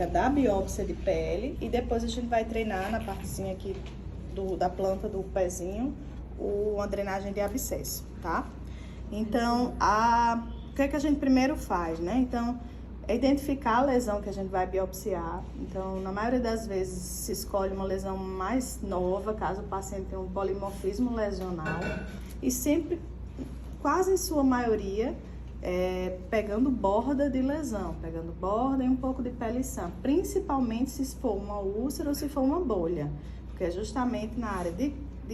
técnica da biópsia de pele e depois a gente vai treinar na partezinha aqui da planta do pezinho, a drenagem de abscesso, tá? Então, o que é que a gente primeiro faz, né? Então, é identificar a lesão que a gente vai biopsiar. Então, na maioria das vezes, se escolhe uma lesão mais nova, caso o paciente tenha um polimorfismo lesional. E sempre, quase em sua maioria, pegando borda de lesão, pegando borda e um pouco de pele sã. Principalmente se for uma úlcera ou se for uma bolha. Porque é justamente na área de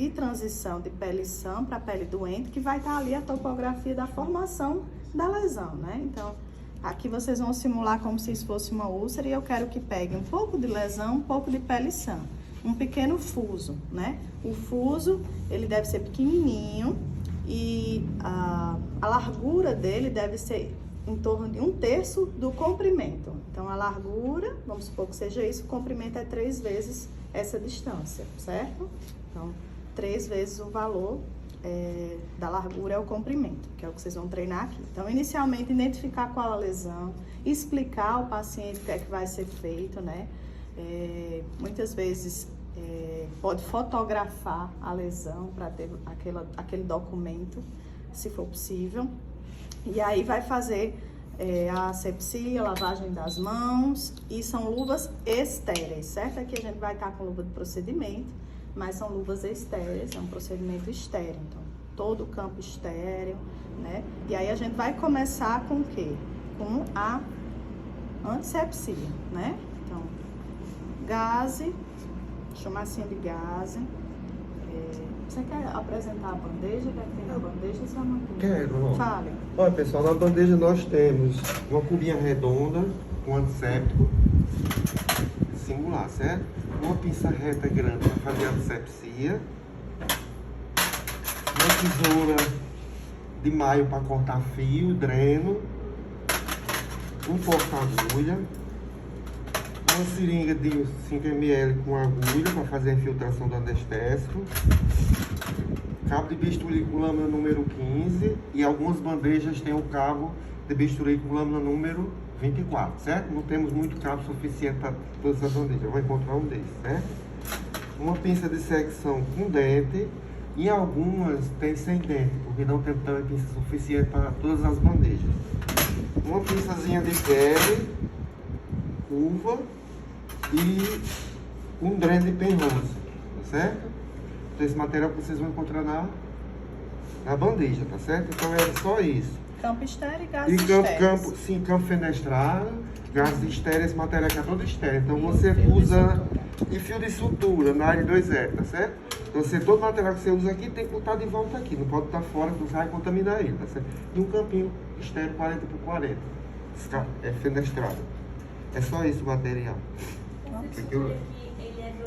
transição de pele sã para pele doente que vai estar ali a topografia da formação da lesão, né? Então, aqui vocês vão simular como se isso fosse uma úlcera e eu quero que pegue um pouco de lesão, um pouco de pele sã. Um pequeno fuso, né? O fuso, ele deve ser pequenininho e a largura dele deve ser em torno de 1/3 do comprimento. Então, a largura, vamos supor que seja isso, o comprimento é 3 vezes essa distância, certo? Então, 3 vezes o valor da largura é o comprimento, que é o que vocês vão treinar aqui. Então, inicialmente, identificar qual a lesão, explicar ao paciente o que é que vai ser feito, né? Muitas vezes pode fotografar a lesão para ter aquele documento, se for possível. E aí vai fazer a asepsia, lavagem das mãos, e são luvas estéreis, certo? Aqui a gente vai estar com luva de procedimento, mas são luvas estéreis, é um procedimento estéreo, então todo o campo estéreo, né? E aí a gente vai começar com o quê? Com a antisepsia, né? Então, gaze, chumacinha de gaze. Você quer apresentar a bandeja? Quer que tenha a bandeja? Você não quero. Fale. Olha, pessoal, na bandeja nós temos uma cubinha redonda, um antisséptico singular, certo? Uma pinça reta grande para fazer a antisepsia, uma tesoura de maio para cortar fio, dreno, um porta-agulha, uma seringa de 5 ml com agulha para fazer a infiltração do anestésico, cabo de bisturi com lâmina número 15 e algumas bandejas têm o cabo de bisturi com lâmina número 24, certo? Não temos muito cabo suficiente para todas as bandejas, eu vou encontrar um desses, certo? Uma pinça de secção com dente e algumas tem sem dente, porque não temos também pinça suficiente para todas as bandejas. Uma pinçazinha de pele, curva e um dreno de penrose, certo? Então, esse material que vocês vão encontrar na bandeja, tá certo? Então é só isso. Campo estéreo e gases estéreis. Campo fenestrado, gases estéreis, esse material aqui é todo estéreo. Então você usa e fio de sutura na área 2R, tá certo? Então todo material que você usa aqui tem que botar de volta aqui, não pode estar fora, porque você vai contaminar ele, tá certo? E um campinho estéreo 40x40, é fenestrado. É só isso o material.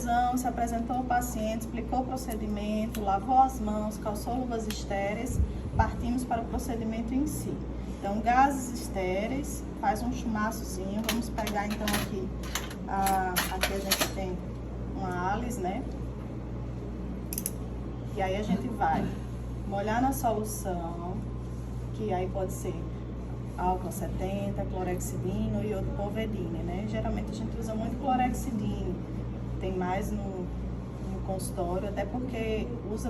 Não, se apresentou ao paciente, explicou o procedimento, lavou as mãos, calçou luvas estéreis, partimos para o procedimento em si. Então, gases estéreis, faz um chumaçozinho, vamos pegar então aqui, aqui a gente tem uma Alice, né? E aí a gente vai molhar na solução, que aí pode ser álcool 70, clorexidina e outro povedine, né? Geralmente a gente usa muito clorexidina, tem mais no consultório, até porque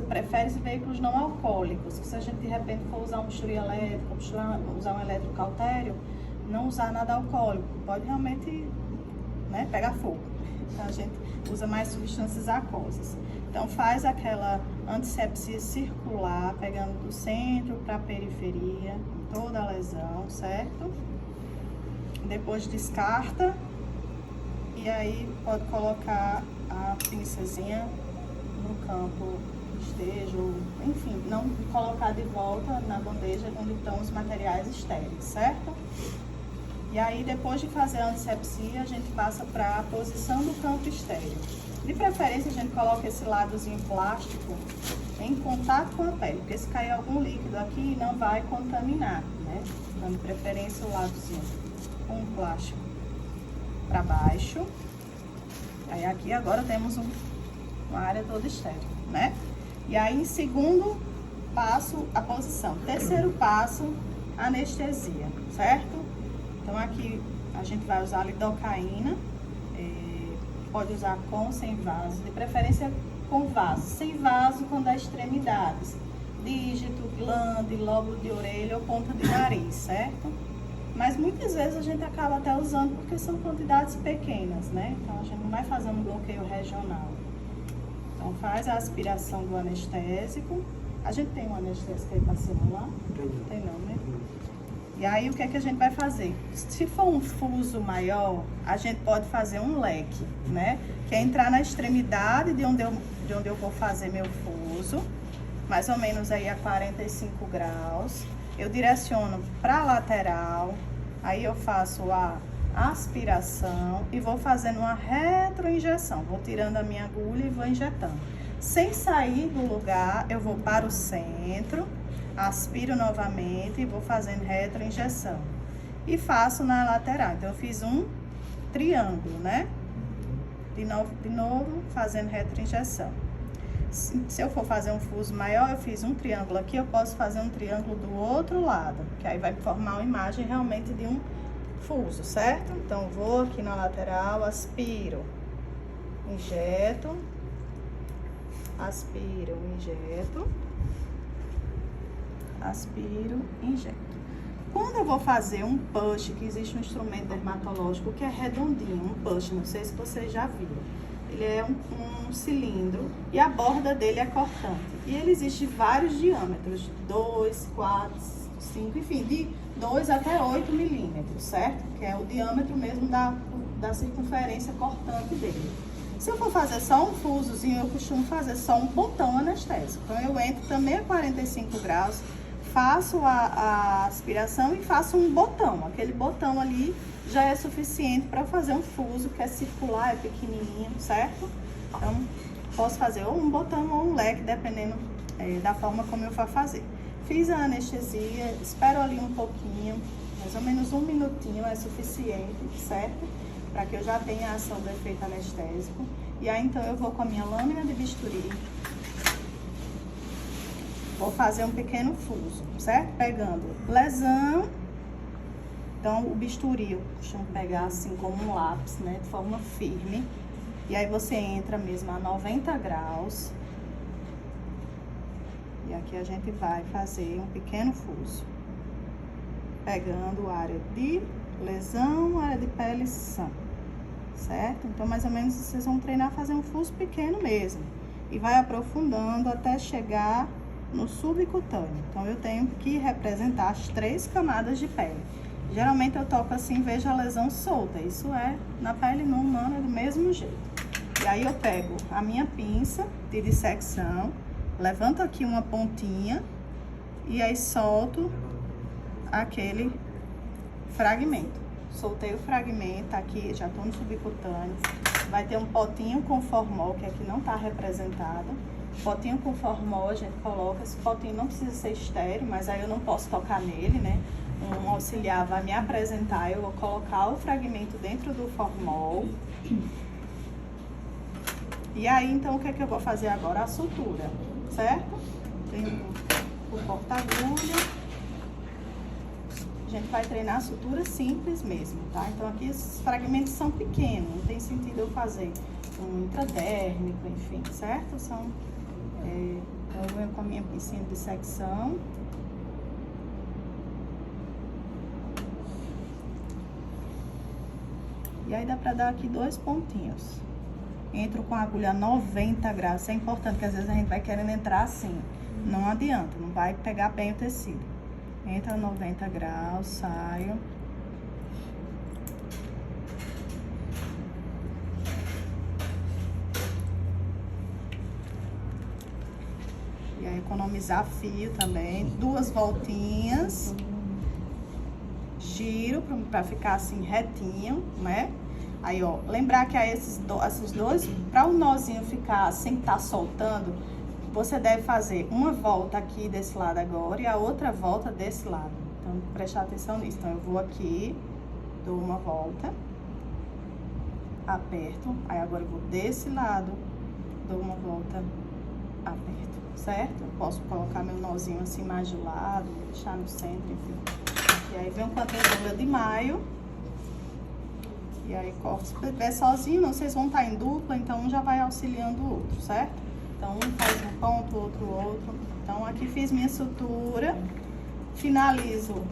prefere veículos não alcoólicos, que se a gente de repente for usar um bisturi elétrico, usar um eletrocautério, não usar nada alcoólico, pode realmente, né, pegar fogo. Então a gente usa mais substâncias aquosas. Então faz aquela antisepsia circular, pegando do centro para a periferia, toda a lesão, certo? Depois descarta e aí pode colocar a pinçazinha no campo estejo, enfim, não colocar de volta na bandeja onde estão os materiais estéreis, certo? E aí, depois de fazer a antisepsia, a gente passa para a posição do campo estéreo. De preferência, a gente coloca esse ladozinho plástico em contato com a pele, porque se cair algum líquido aqui, não vai contaminar, né? Então, de preferência, o ladozinho com o plástico para baixo. Aí, aqui agora temos uma área toda estéreo, né? E aí, em segundo passo, a posição. Terceiro passo, anestesia, certo? Então, aqui a gente vai usar lidocaína, pode usar com ou sem vaso, de preferência com vaso. Sem vaso, quando há extremidades, dígito, glande, lóbulo de orelha ou ponta de nariz, certo? Mas muitas vezes a gente acaba até usando porque são quantidades pequenas, né? Então a gente não vai fazer um bloqueio regional. Então faz a aspiração do anestésico. A gente tem um anestésico aí pra simular? Tem não, né? E aí o que é que a gente vai fazer? Se for um fuso maior, a gente pode fazer um leque, né? Que é entrar na extremidade de onde eu vou fazer meu fuso, mais ou menos aí a 45 graus. Eu direciono para a lateral, aí eu faço a aspiração e vou fazendo uma retroinjeção. Vou tirando a minha agulha e vou injetando. Sem sair do lugar, eu vou para o centro, aspiro novamente e vou fazendo retroinjeção. E faço na lateral. Então, eu fiz um triângulo, né? De novo fazendo retroinjeção. Se eu for fazer um fuso maior, eu fiz um triângulo aqui, eu posso fazer um triângulo do outro lado, que aí vai formar uma imagem realmente de um fuso, certo? Então, vou aqui na lateral, aspiro, injeto, aspiro, injeto, aspiro, injeto. Quando eu vou fazer um push, que existe um instrumento dermatológico que é redondinho, um push, não sei se vocês já viram. Ele é um cilindro e a borda dele é cortante. E ele existe vários diâmetros, 2, 4, 5, enfim, de 2 até 8 milímetros, certo? Que é o diâmetro mesmo da circunferência cortante dele. Se eu for fazer só um fusozinho, eu costumo fazer só um botão anestésico. Então, eu entro também a 45 graus, faço a aspiração e faço um botão. Aquele botão ali já é suficiente para fazer um fuso que é circular, é pequenininho, certo? Então, posso fazer ou um botão ou um leque, dependendo da forma como eu for fazer. Fiz a anestesia, espero ali um pouquinho, mais ou menos um minutinho é suficiente, certo? Para que eu já tenha a ação do efeito anestésico. E aí, então, eu vou com a minha lâmina de bisturi, vou fazer um pequeno fuso, certo? Pegando lesão. Então, o bisturi eu costumo pegar assim como um lápis, né? De forma firme. E aí, você entra mesmo a 90 graus. E aqui a gente vai fazer um pequeno fuso. Pegando a área de lesão, área de pele sã. Certo? Então, mais ou menos, vocês vão treinar a fazer um fuso pequeno mesmo. E vai aprofundando até chegar no subcutâneo. Então, eu tenho que representar as 3 camadas de pele. Geralmente, eu toco assim, vejo a lesão solta. Isso é, na pele não humana, é do mesmo jeito. E aí, eu pego a minha pinça de dissecção, levanto aqui uma pontinha e aí solto aquele fragmento. Soltei o fragmento, aqui já tô no subcutâneo. Vai ter um potinho com formol, que aqui não tá representado. Potinho com formol, a gente coloca. Esse potinho não precisa ser estéreo, mas aí eu não posso tocar nele, né? Um auxiliar vai me apresentar, eu vou colocar o fragmento dentro do formol. E aí, então, o que é que eu vou fazer agora? A sutura, certo? Tenho o porta-agulha. A gente vai treinar a sutura simples mesmo, tá? Então, aqui esses fragmentos são pequenos, não tem sentido eu fazer um intradérmico, enfim, certo? Então, eu venho com a minha pincinha de secção. E aí, dá pra dar aqui 2 pontinhos. Entro com a agulha 90 graus, isso é importante, porque às vezes a gente vai querendo entrar assim. Não adianta, não vai pegar bem o tecido. Entra 90 graus, saio. E aí, economizar fio também. 2 voltinhas. Giro pra ficar assim retinho, né? Aí, ó, lembrar que aí esses dois, para o nozinho ficar sem estar soltando, você deve fazer uma volta aqui desse lado agora e a outra volta desse lado. Então, prestar atenção nisso. Então, eu vou aqui, dou uma volta, aperto. Aí, agora eu vou desse lado, dou uma volta, aperto, certo? Eu posso colocar meu nozinho assim mais de lado, deixar no centro, enfim. E aí, venho com a tesoura de maio. E aí corta, se estiver sozinho, não, vocês vão estar em dupla, então um já vai auxiliando o outro, certo? Então um faz um ponto, outro. Então aqui fiz minha sutura, finalizo,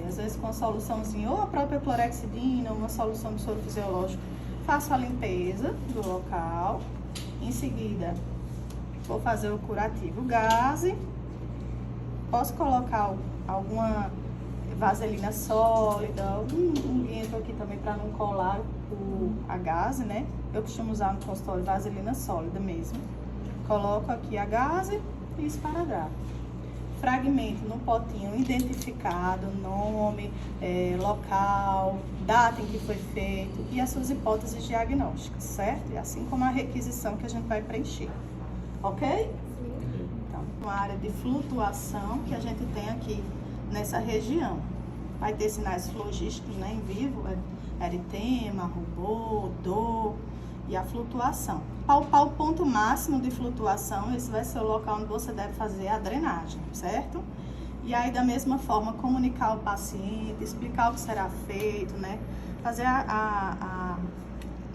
às vezes com a soluçãozinha, ou a própria clorexidina, ou uma solução de soro fisiológico, faço a limpeza do local, em seguida vou fazer o curativo gaze, posso colocar alguma vaselina sólida, um guento aqui também para não colar a gaze, né? Eu costumo usar no consultório vaselina sólida mesmo. Coloco aqui a gaze e esparadrapo. Fragmento no potinho identificado, nome, local, data em que foi feito e as suas hipóteses diagnósticas, certo? E assim como a requisição que a gente vai preencher, ok? Então, uma área de flutuação que a gente tem aqui nessa região. Vai ter sinais flogísticos, né, em vivo, eritema, rubor, dor e a flutuação. Palpar o ponto máximo de flutuação, esse vai ser o local onde você deve fazer a drenagem, certo? E aí, da mesma forma, comunicar ao paciente, explicar o que será feito, né? Fazer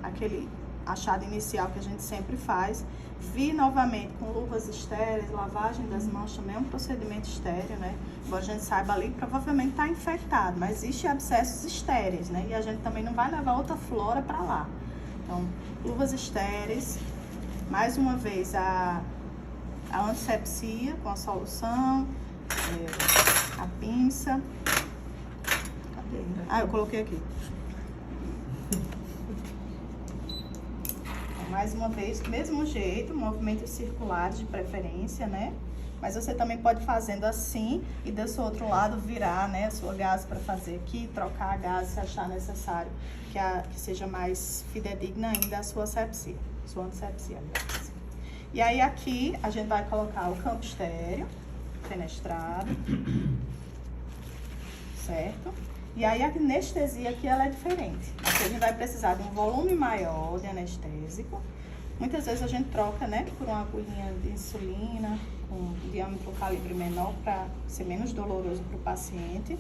aquele achado inicial que a gente sempre faz. Vir novamente com luvas estéreis, lavagem das mãos também é um procedimento estéreo, né? Embora a gente saiba ali, provavelmente está infectado, mas existem abscessos estéreis, né? E a gente também não vai levar outra flora para lá. Então, luvas estéreis, mais uma vez a antisepsia com a solução, a pinça. Cadê? Ah, eu coloquei aqui. Então, mais uma vez, do mesmo jeito, movimentos circulares de preferência, né? Mas você também pode fazendo assim e desse outro lado virar, né, a sua gaze para fazer aqui, trocar a gaze se achar necessário, que seja mais fidedigna ainda a sua asepsia, sua antisepsia, aliás. E aí aqui a gente vai colocar o campo estéreo, fenestrado, certo? E aí a anestesia aqui ela é diferente. Aqui a gente vai precisar de um volume maior de anestésico. Muitas vezes a gente troca, né, por uma agulhinha de insulina com diâmetro calibre menor para ser menos doloroso para o paciente.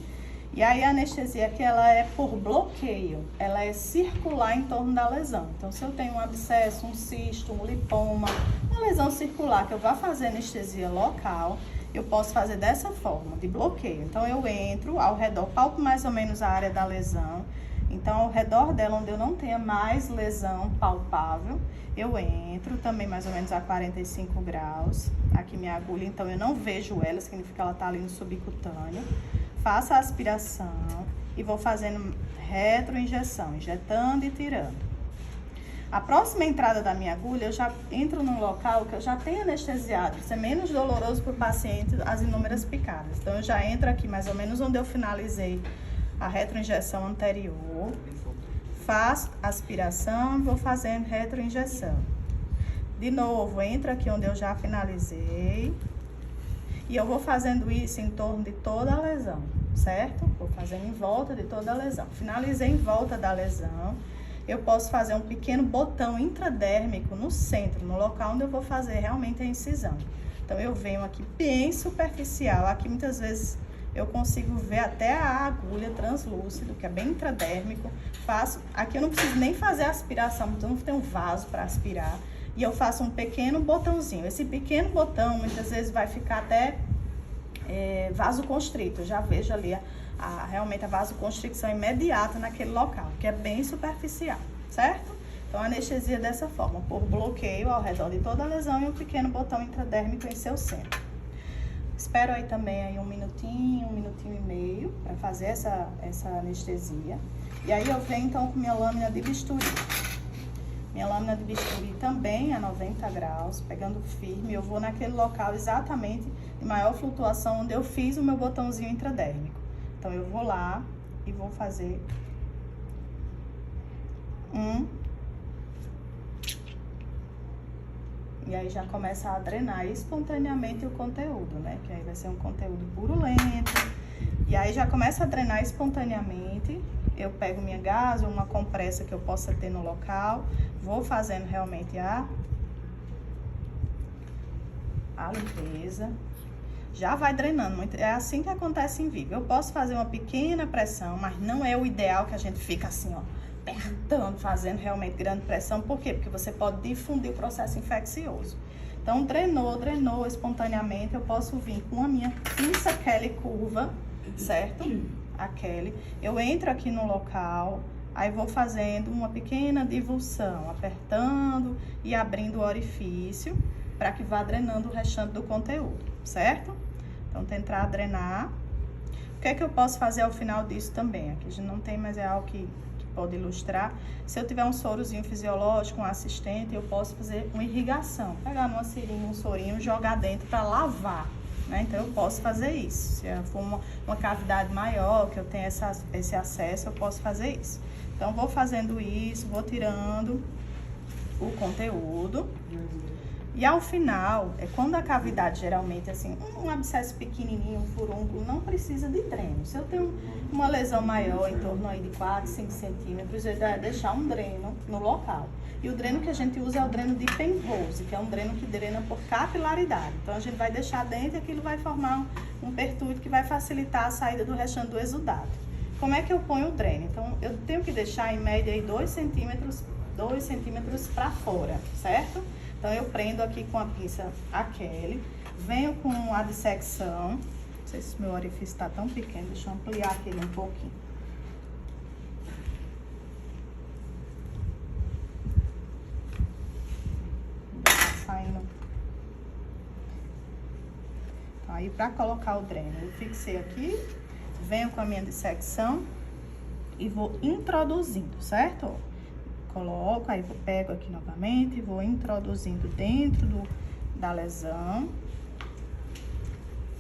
E aí a anestesia aqui ela é por bloqueio, ela é circular em torno da lesão. Então se eu tenho um abscesso, um cisto, um lipoma, uma lesão circular que eu vá fazer anestesia local, eu posso fazer dessa forma, de bloqueio. Então eu entro ao redor, palpo mais ou menos a área da lesão. Então ao redor dela, onde eu não tenha mais lesão palpável, eu entro também mais ou menos a 45 graus. Aqui minha agulha, então eu não vejo ela, significa que ela tá ali no subcutâneo. Faço a aspiração e vou fazendo retroinjeção, injetando e tirando. A próxima entrada da minha agulha, eu já entro num local que eu já tenho anestesiado, para ser menos doloroso para o paciente as inúmeras picadas. Então eu já entro aqui mais ou menos onde eu finalizei a retroinjeção anterior. Faço aspiração, vou fazendo retroinjeção. De novo, entro aqui onde eu já finalizei. E eu vou fazendo isso em torno de toda a lesão, certo? Vou fazendo em volta de toda a lesão. Finalizei em volta da lesão. Eu posso fazer um pequeno botão intradérmico no centro, no local onde eu vou fazer realmente a incisão. Então, eu venho aqui bem superficial. Aqui, muitas vezes, eu consigo ver até a agulha translúcido, que é bem intradérmico. Faço, aqui eu não preciso nem fazer aspiração, então não tem um vaso para aspirar. E eu faço um pequeno botãozinho. Esse pequeno botão, muitas vezes, vai ficar até vasoconstrito. Eu já vejo ali realmente a vasoconstricção imediata naquele local, que é bem superficial, certo? Então, a anestesia dessa forma, por bloqueio ao redor de toda a lesão e um pequeno botão intradérmico em seu centro. Espero aí também aí um minutinho e meio para fazer essa anestesia. E aí eu venho então com minha lâmina de bisturi. Minha lâmina de bisturi também a 90 graus, pegando firme. Eu vou naquele local exatamente de maior flutuação, onde eu fiz o meu botãozinho intradérmico. Então eu vou lá e vou fazer e aí já começa a drenar espontaneamente o conteúdo, né? Que aí vai ser um conteúdo purulento. E aí já começa a drenar espontaneamente. Eu pego minha gaze ou uma compressa que eu possa ter no local. Vou fazendo realmente a limpeza. Já vai drenando muito. É assim que acontece em vivo. Eu posso fazer uma pequena pressão, mas não é o ideal que a gente fica assim, ó, apertando, fazendo realmente grande pressão. Por quê? Porque você pode difundir o processo infeccioso. Então, drenou espontaneamente, eu posso vir com a minha pinça Kelly curva, certo? A Kelly. Eu entro aqui no local, aí vou fazendo uma pequena divulsão, apertando e abrindo o orifício para que vá drenando o restante do conteúdo, certo? Então, tentar drenar. O que é que eu posso fazer ao final disso também? Aqui a gente não tem, mas é algo que pode ilustrar. Se eu tiver um sorozinho fisiológico, um assistente, eu posso fazer uma irrigação. Pegar numa seringa um sorinho e jogar dentro para lavar, né? Então, eu posso fazer isso. Se for uma cavidade maior, que eu tenho esse acesso, eu posso fazer isso. Então, vou fazendo isso, vou tirando o conteúdo. E ao final, quando a cavidade geralmente, assim, um abscesso pequenininho, um furúnculo, não precisa de dreno. Se eu tenho uma lesão maior, em torno aí de 4, 5 centímetros, eu devo deixar um dreno no local. E o dreno que a gente usa é o dreno de Penrose, que é um dreno que drena por capilaridade. Então, a gente vai deixar dentro e aquilo vai formar um pertuito que vai facilitar a saída do restante do exudato. Como é que eu ponho o dreno? Então, eu tenho que deixar em média aí 2 centímetros para fora, certo? Então, eu prendo aqui com a pinça a Kelly, venho com a dissecção. Não sei se o meu orifício está tão pequeno, deixa eu ampliar aqui ele um pouquinho. Tá saindo. Então, aí, para colocar o dreno, eu fixei aqui, venho com a minha dissecção e vou introduzindo, certo? Coloco, aí eu pego aqui novamente, vou introduzindo dentro da lesão.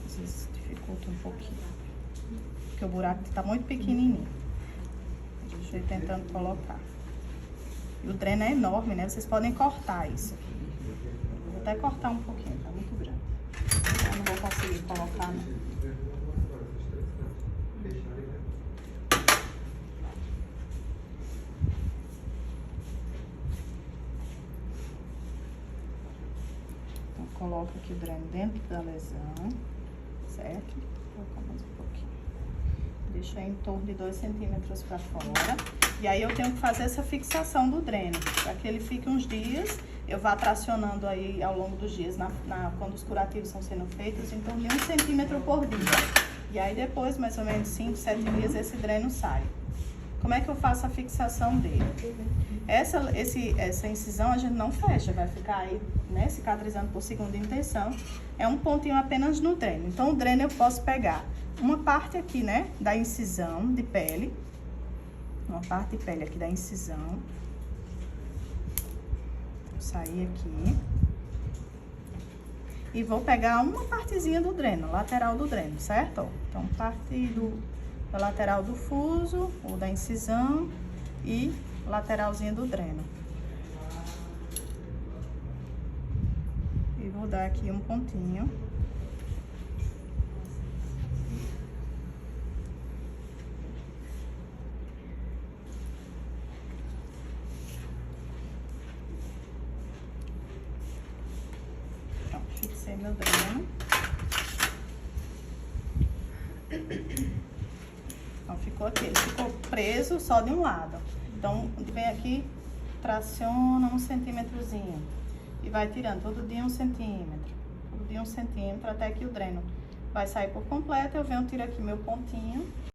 Às vezes dificulta um pouquinho, porque o buraco está muito pequenininho. Deixa eu ir tentando colocar. E o dreno é enorme, né? Vocês podem cortar isso aqui. Vou até cortar um pouquinho, tá muito grande. Eu não vou conseguir colocar, não. Coloco aqui o dreno dentro da lesão, certo? Vou colocar mais um pouquinho. Deixo aí em torno de 2 centímetros para fora. E aí eu tenho que fazer essa fixação do dreno, para que ele fique uns dias. Eu vá tracionando aí ao longo dos dias, quando os curativos estão sendo feitos, em torno de 1 centímetro por dia. E aí depois, mais ou menos 5, 7 dias, esse dreno sai. Como é que eu faço a fixação dele? Essa incisão a gente não fecha, vai ficar aí, né, cicatrizando por segunda intenção. É um pontinho apenas no dreno. Então, o dreno eu posso pegar uma parte aqui, né, da incisão de pele. Uma parte de pele aqui da incisão. Vou sair aqui. E vou pegar uma partezinha do dreno, lateral do dreno, certo? Então, parte da lateral do fuso, ou da incisão, e lateralzinha do dreno. E vou dar aqui um pontinho. Então, fixei meu dreno. Então, ficou aqui, ele ficou preso só de um lado. Então, vem aqui, traciona 1 centímetrozinho e vai tirando todo dia 1 centímetro, todo dia 1 centímetro, até que o dreno vai sair por completo. Eu venho, tiro aqui meu pontinho